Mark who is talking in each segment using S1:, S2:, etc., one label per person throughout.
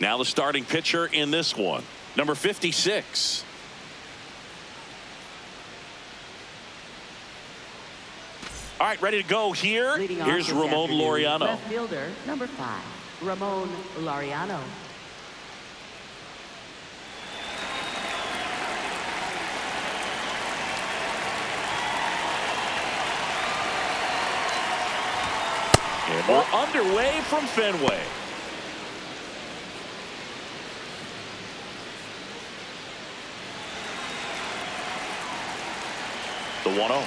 S1: Now the starting pitcher in this one, number 56. All right, ready to go here. Here's Ramon Laureano.
S2: Left fielder, number 5, Ramon Laureano.
S1: And we're underway from Fenway. The 1-0.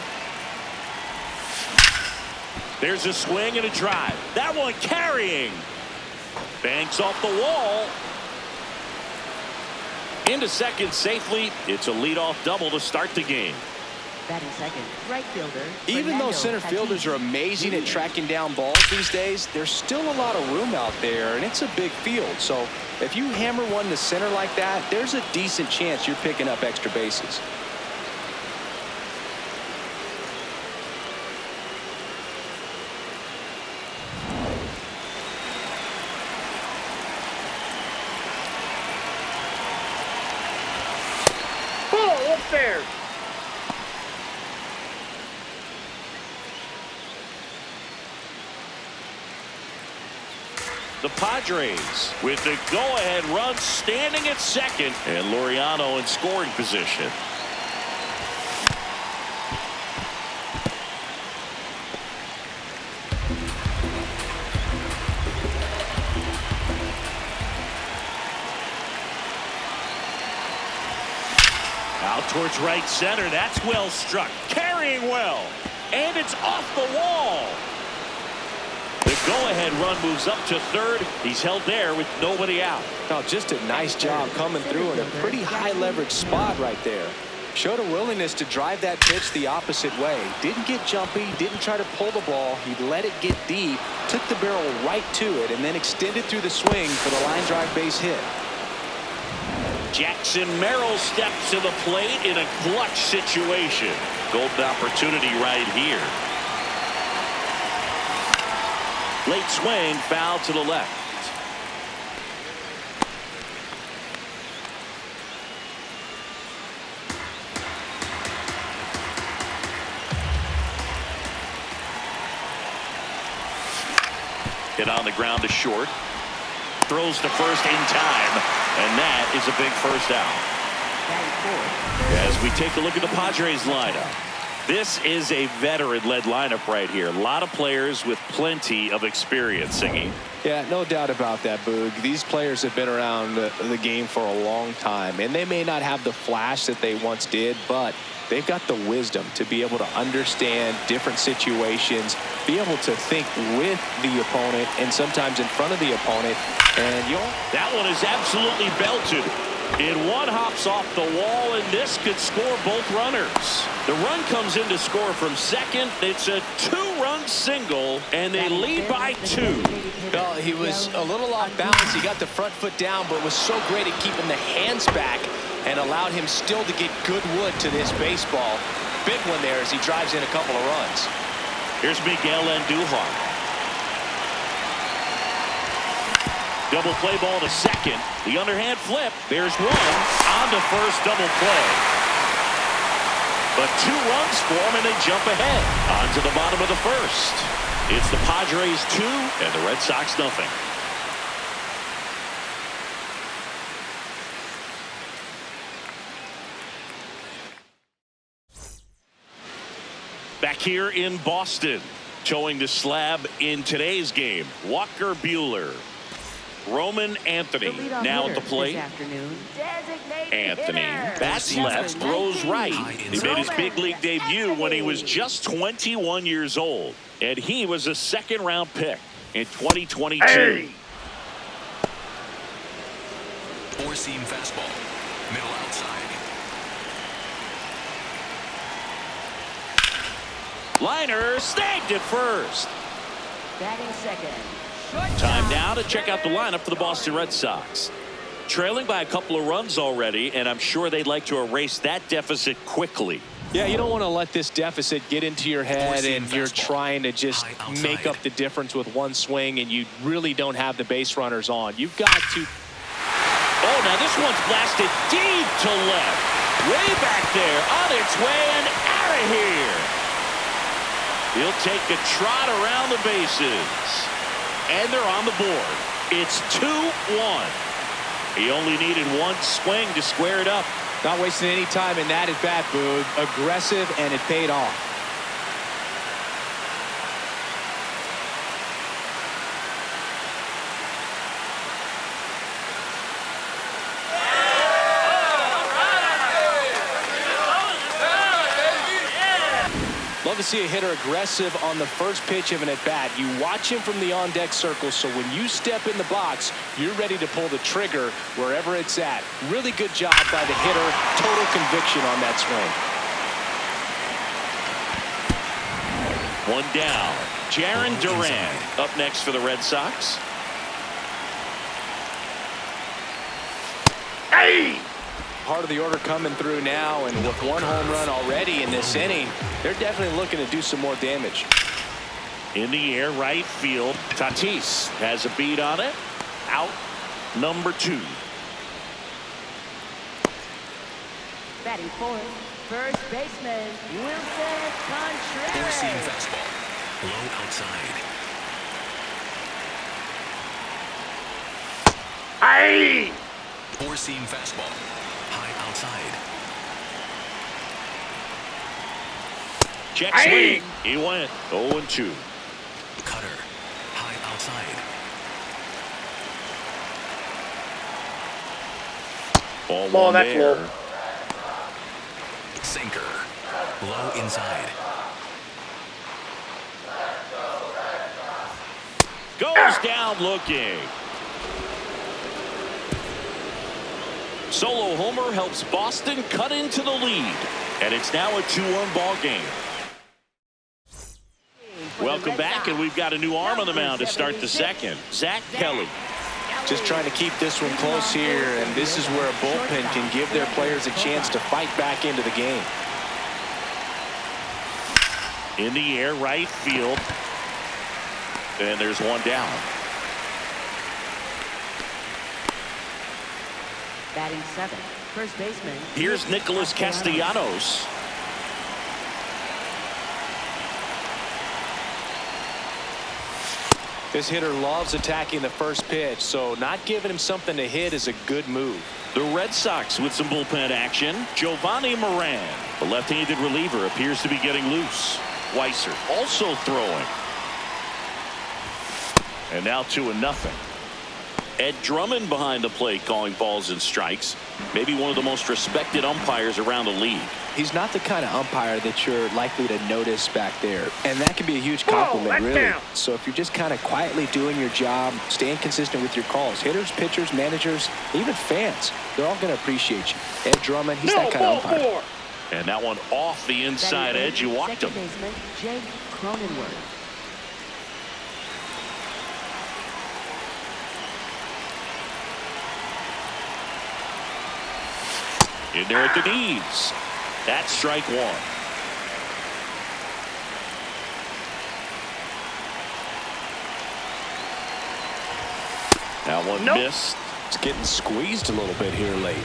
S1: There's a swing and a drive. That one carrying. Banks off the wall. Into second safely. It's a leadoff double to start the game.
S2: Batting second, right fielder.
S3: Even though center fielders are amazing at tracking down balls these days, there's still a lot of room out there, and it's a big field. So if you hammer one to center like that, there's a decent chance you're picking up extra bases.
S4: Oh, up there.
S1: The Padres with the go-ahead run standing at second, and Laureano in scoring position. Out towards right center. That's well struck. Carrying well. And it's off the wall. The go-ahead run moves up to third. He's held there with nobody out.
S3: Oh, just a nice job coming through in a pretty high leverage spot right there. Showed a willingness to drive that pitch the opposite way. Didn't get jumpy, didn't try to pull the ball. He let it get deep, took the barrel right to it, and then extended through the swing for the line drive base hit.
S1: Jackson Merrill steps to the plate in a clutch situation. Golden opportunity right here. Late swing, foul to the left. Hit on the ground to short. Throws to first in time, and that is a big first out. As we take a look at the Padres lineup, this is a veteran-led lineup right here. A lot of players with plenty of experience. Singing.
S3: Yeah, no doubt about that, Boog. These players have been around the game for a long time, and they may not have the flash that they once did, but they've got the wisdom to be able to understand different situations, be able to think with the opponent and sometimes in front of the opponent. And
S1: that one is absolutely belted. And one hops off the wall, and this could score both runners. The run comes in to score from second. It's a two-run single, and they lead by 2.
S3: Well, he was a little off balance. He got the front foot down, but was so great at keeping the hands back and allowed him still to get good wood to this baseball. Big one there as he drives in a couple of runs.
S1: Here's Miguel Andujar. Double play ball to second. The underhand flip. There's one. On to first, double play. But 2 runs for them, and they jump ahead. On to the bottom of the first. It's the Padres 2 and the Red Sox nothing. Back here in Boston, towing the slab in today's game, Walker Buehler. Roman Anthony now at the plate. Anthony bats left, throws right. He made his big league debut when he was just 21 years old, and he was a second-round pick in 2022.
S4: Hey.
S5: Four-seam fastball, middle outside.
S1: Liner snagged at first.
S2: Batting second.
S1: Time now to check out the lineup for the Boston Red Sox. Trailing by a couple of runs already, and I'm sure they'd like to erase that deficit quickly.
S3: Yeah, you don't want to let this deficit get into your head and you're trying to just make up the difference with one swing and you really don't have the base runners on. You've got to
S1: Oh, now this one's blasted deep to left. Way back there, on its way and out of here. He'll take a trot around the bases. And they're on the board. It's 2-1. He only needed one swing to square it up.
S3: Not wasting any time in that at bat, Boog. Aggressive, and it paid off. Love to see a hitter aggressive on the first pitch of an at-bat. You watch him from the on-deck circle, so when you step in the box, you're ready to pull the trigger wherever it's at. Really good job by the hitter. Total conviction on that swing.
S1: One down. Jarren Duran up next for the Red Sox. Hey!
S3: Part of the order coming through now, and with one home run already in this inning, they're definitely looking to do some more damage.
S1: In the air, right field. Tatis has a beat on it. Out number 2.
S2: Batting fourth, first baseman, Wilson Contreras.
S5: Four-seam fastball. Low outside.
S1: Hey!
S5: Four-seam fastball. High outside.
S1: Check swing. He went 0-2.
S5: Cutter. High outside.
S1: Ball one there.
S4: Low.
S5: Sinker. Low inside.
S1: Goes down looking. Solo homer helps Boston cut into the lead. And it's now a 2-1 ball game. Welcome back, and we've got a new arm on the mound to start the second. Zach Kelly.
S3: Just trying to keep this one close here, and this is where a bullpen can give their players a chance to fight back into the game.
S1: In the air, right field. And there's one down.
S2: Batting seventh, first baseman.
S1: Here's Nicholas Castellanos.
S3: This hitter loves attacking the first pitch, so not giving him something to hit is a good move.
S1: The Red Sox with some bullpen action. Giovanni Moran, the left-handed reliever, appears to be getting loose. Weiser also throwing. And now 2-0. Ed Drummond behind the plate calling balls and strikes. Maybe one of the most respected umpires around the league.
S3: He's not the kind of umpire that you're likely to notice back there, and that can be a huge compliment, really. So if you're just kind of quietly doing your job, staying consistent with your calls, hitters, pitchers, managers, even fans, they're all going to appreciate you. Ed Drummond, he's that kind of umpire.
S1: And that one off the inside edge. You walked him.
S2: Second baseman, Jake Cronenworth.
S1: In there at the knees. That's strike one. That one missed.
S3: It's getting squeezed a little bit here late.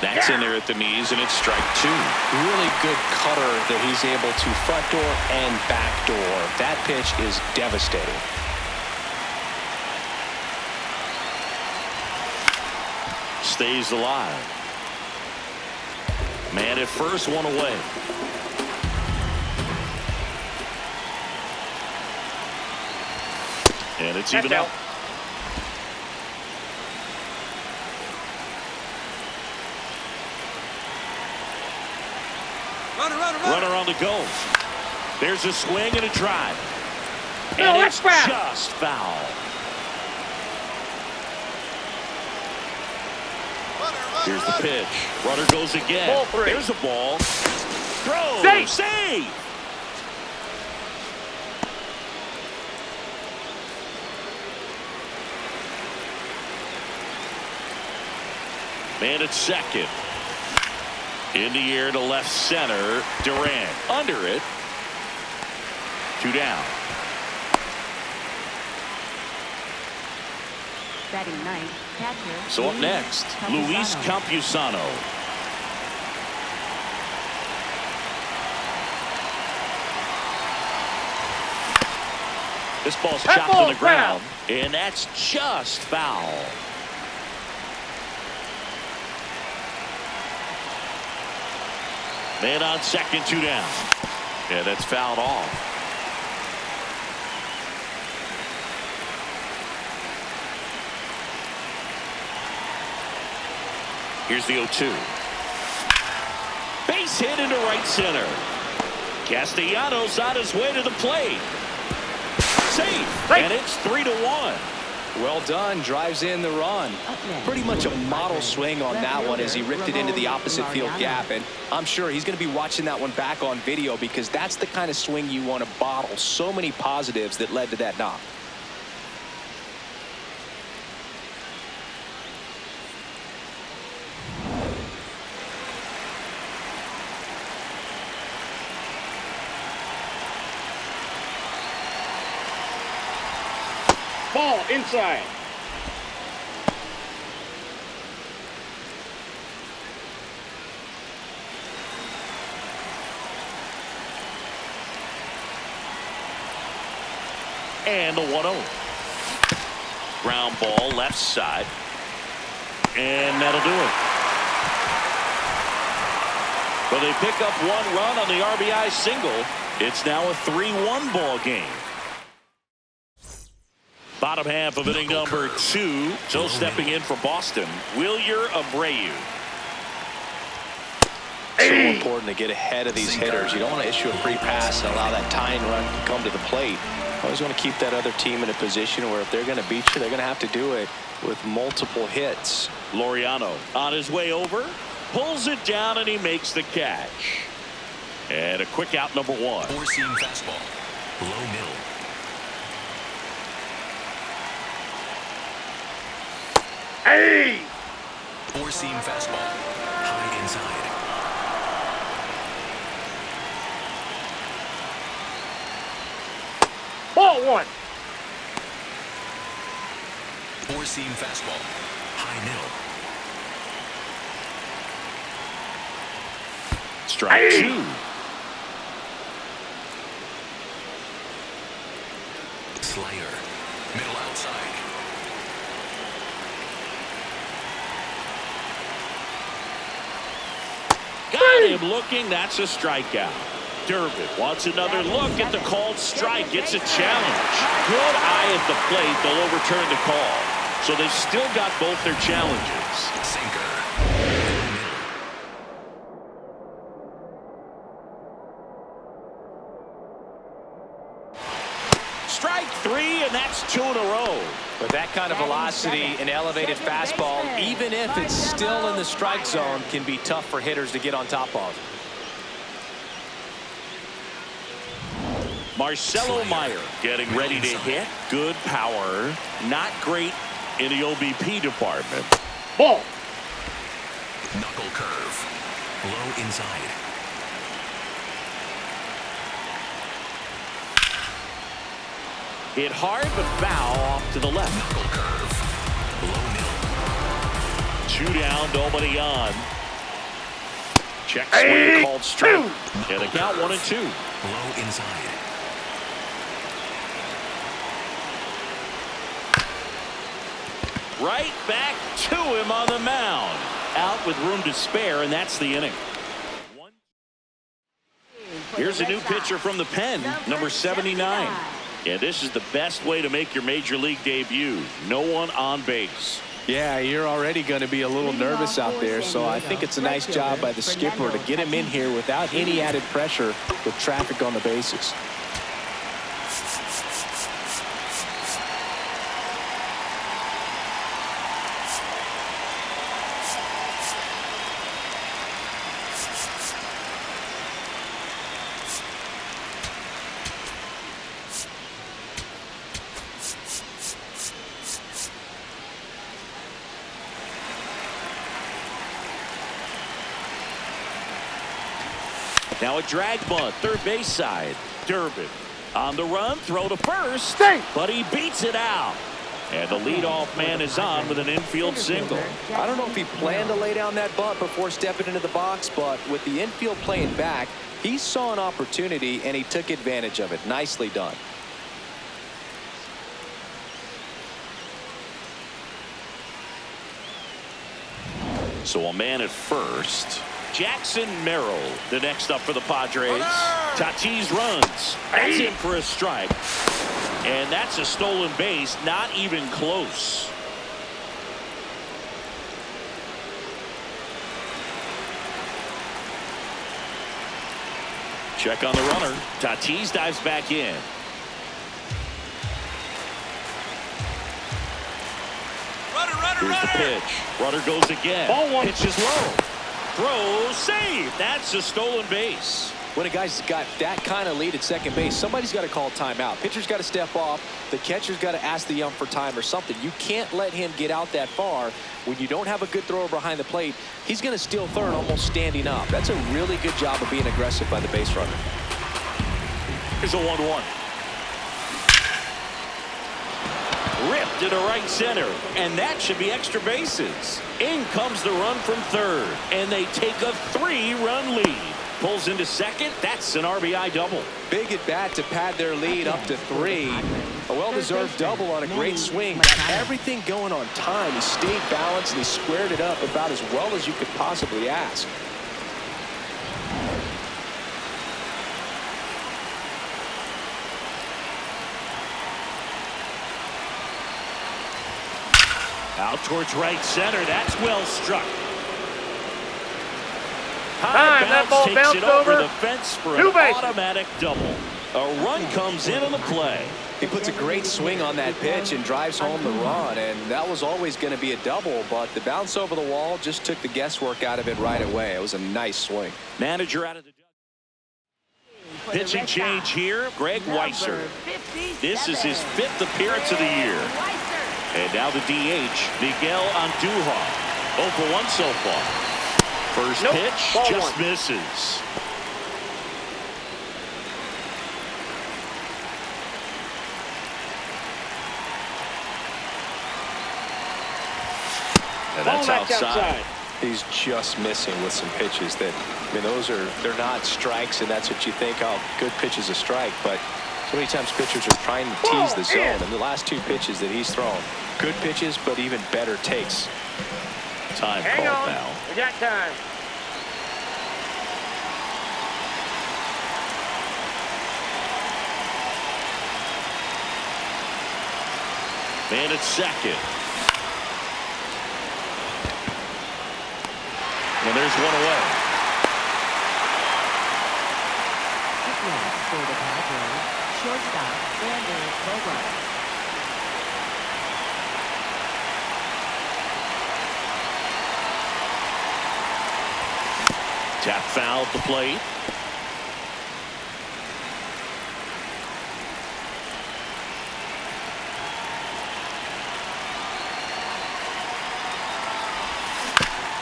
S1: That's in there at the knees, and it's strike two.
S3: Really good cutter that he's able to front door and back door. That pitch is devastating.
S1: Stays alive. Man at first, one away. And it's even up. Runner on the go. There's a swing and a drive. And it's just foul. Here's the pitch. Runner goes again. There's a ball. Throw. Save. Man at second. In the air to left center. Durant under it. Two down.
S2: Batting ninth, catcher.
S1: So up next, Luis Campusano. This ball's chopped to the ground, and that's just foul. Man on second, 2 down. Yeah, that's fouled off. Here's the 0-2. Base hit into right center. Castellanos on his way to the plate. Safe, and it's 3-1.
S3: Well done, drives in the run. Pretty much a model swing on that one as he ripped it into the opposite field gap, and I'm sure he's going to be watching that one back on video because that's the kind of swing you want to bottle. So many positives that led to that knock.
S4: Ball inside.
S1: And the 1-0. Ground ball left side. And that'll do it. Well, they pick up 1 run on the RBI single. It's now a 3-1 ball game. Bottom half of inning number 2. So stepping in for Boston, Wilyer Abreu.
S3: So important to get ahead of these hitters. You don't want to issue a free pass and allow that tying run to come to the plate. Always want to keep that other team in a position where if they're going to beat you, they're going to have to do it with multiple hits.
S1: Laureano on his way over, pulls it down, and he makes the catch. And a quick out, number 1.
S5: Four-seam fastball. Low middle.
S4: Hey!
S5: Four-seam fastball. High inside.
S4: Ball 1.
S5: Four-seam fastball. High middle.
S1: Strike 2.
S5: Slider. Middle outside.
S1: Got him looking. That's a strikeout. Durbin wants another look at the called strike. It's a challenge. Good eye at the plate. They'll overturn the call. So they've still got both their challenges.
S5: Sinker.
S1: Strike 3, and that's 2 in a row.
S3: With that kind of velocity, an elevated fastball, even if it's still in the strike zone, can be tough for hitters to get on top of.
S1: Marcelo Meyer getting ready to hit. Good power. Not great in the OBP department.
S4: Ball.
S5: Knuckle curve. Low inside.
S1: Hit hard, but foul off to the left.
S5: Knuckle curve. Low middle.
S1: 2 down, nobody on. Check swing called strike. And the count 1-2.
S5: Low inside.
S1: Right back to him on the mound. Out with room to spare, and that's the inning. Here's a new pitcher from the pen, number 79. And this is the best way to make your major league debut. No one on base.
S3: Yeah, you're already going to be a little nervous out there, so I think it's a nice job by the skipper to get him in here without any added pressure with traffic on the bases.
S1: Now a drag bunt, third base side. Durbin on the run, throw to first, but he beats it out. And the leadoff man is on with an infield single.
S3: I don't know if he planned to lay down that bunt before stepping into the box, but with the infield playing back, he saw an opportunity and he took advantage of it. Nicely done.
S1: So a man at first. Jackson Merrill, the next up for the Padres. Tatis runs. That's in for a strike. And that's a stolen base, not even close. Check on the runner. Tatis dives back in. Here's the pitch. Runner goes again.
S4: Ball one.
S1: Pitch is low. Throw, save. That's a stolen base.
S3: When a guy's got that kind of lead at second base, somebody's got to call timeout. Pitcher's got to step off. The catcher's got to ask the ump for time or something. You can't let him get out that far. When you don't have a good thrower behind the plate, he's going to steal third almost standing up. That's a really good job of being aggressive by the base runner.
S1: Here's a 1-1. Ripped into right center, and that should be extra bases. In comes the run from third, and they take a 3-run lead. Pulls into second. That's an RBI double.
S3: Big at bat to pad their lead up to 3. A well-deserved double on a great swing. Got everything going on time. He stayed balanced and he squared it up about as well as you could possibly ask.
S1: Out towards right center. That's well struck.
S4: Time. That ball
S1: takes
S4: bounced
S1: it over
S4: over
S1: the fence for
S4: Two
S1: an
S4: bases.
S1: automatic double. A run comes in on the play.
S3: He puts a great swing on that pitch and drives home the run, and that was always going to be a double, but the bounce over the wall just took the guesswork out of it right away. It was a nice swing.
S1: Manager out of the pitching change here. Greg Weisser. This is his 5th appearance of the year. And now the DH, Miguel Andujar. 0 for 1 so far. First pitch
S4: Ball
S1: just
S4: one.
S1: misses. And that's
S4: Ball back
S1: outside.
S3: He's just missing with some pitches that, I mean, they're not strikes, and that's what you think, oh, good pitch is a strike, but so many times pitchers are trying to tease the zone, and the last 2 pitches that he's thrown, good pitches, but even better takes.
S1: Time
S4: Hang
S1: called
S4: on.
S1: now.
S4: We got time.
S1: Man at second. And there's one away.
S2: Up next for the Padres, shortstop Xander Bogaerts.
S1: Tap foul at the plate.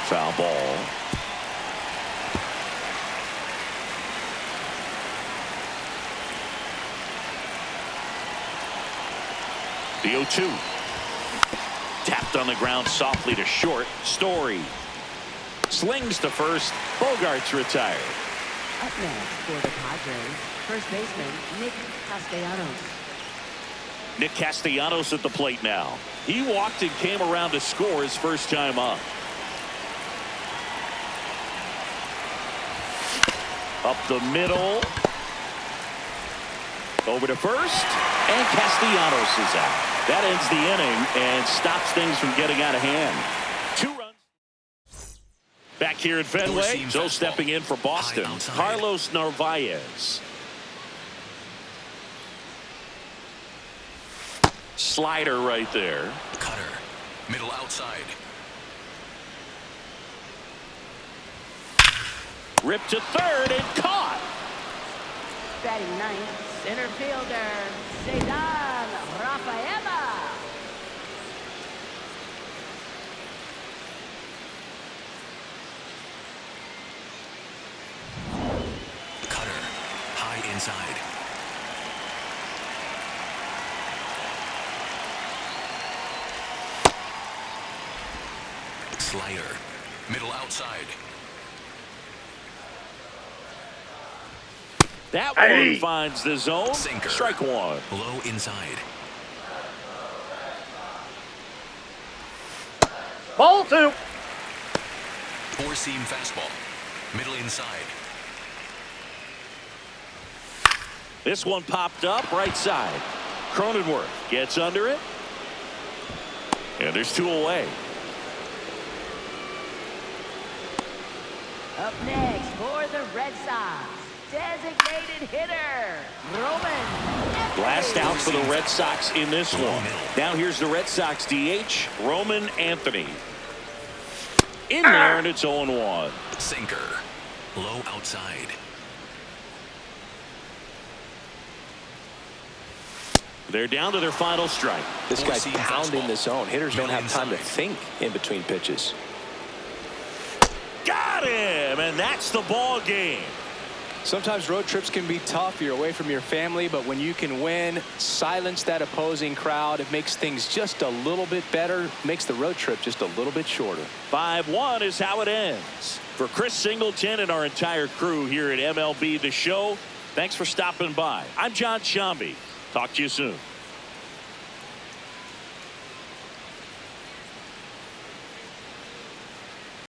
S1: Foul ball. The 0-2. Tapped on the ground softly to short. Story slings to first. Bogaerts retired.
S2: Up next for the Padres, first baseman Nick Castellanos.
S1: Nick Castellanos at the plate now. He walked and came around to score his first time up. Up the middle. Over to first. And Castellanos is out. That ends the inning and stops things from getting out of hand. 2 runs. Back here at Fenway, Joe stepping in for Boston. Carlos Narvaez. Slider right there.
S5: Cutter. Middle outside.
S1: Ripped to third and caught.
S2: Batting ninth, center fielder Cesar Rafaela.
S5: Cutter. High inside. Slider. Middle outside.
S1: That one finds the zone.
S5: Sinker.
S1: Strike one.
S5: Low inside.
S4: Ball two.
S5: Four-seam fastball. Middle inside.
S1: This one popped up right side. Cronenworth gets under it. And there's two away.
S2: Up next for the Red Sox, designated hitter, Roman.
S1: Last out for the Red Sox in this one. Now here's the Red Sox DH, Roman Anthony. In there, and it's 0-1.
S5: Sinker. Low outside.
S1: They're down to their final strike.
S3: This guy's
S5: Four-seam
S3: pounding
S5: fastball.
S3: the zone. Hitters don't
S5: Middle
S3: have time to
S5: inside.
S3: think in between pitches.
S1: Got him, and that's the ball game.
S3: Sometimes road trips can be tough. You're away from your family, but when you can win, silence that opposing crowd, it makes things just a little bit better, makes the road trip just a little bit shorter.
S1: 5-1 is how it ends. For Chris Singleton and our entire crew here at MLB The Show, thanks for stopping by. I'm John Shambi. Talk to you soon.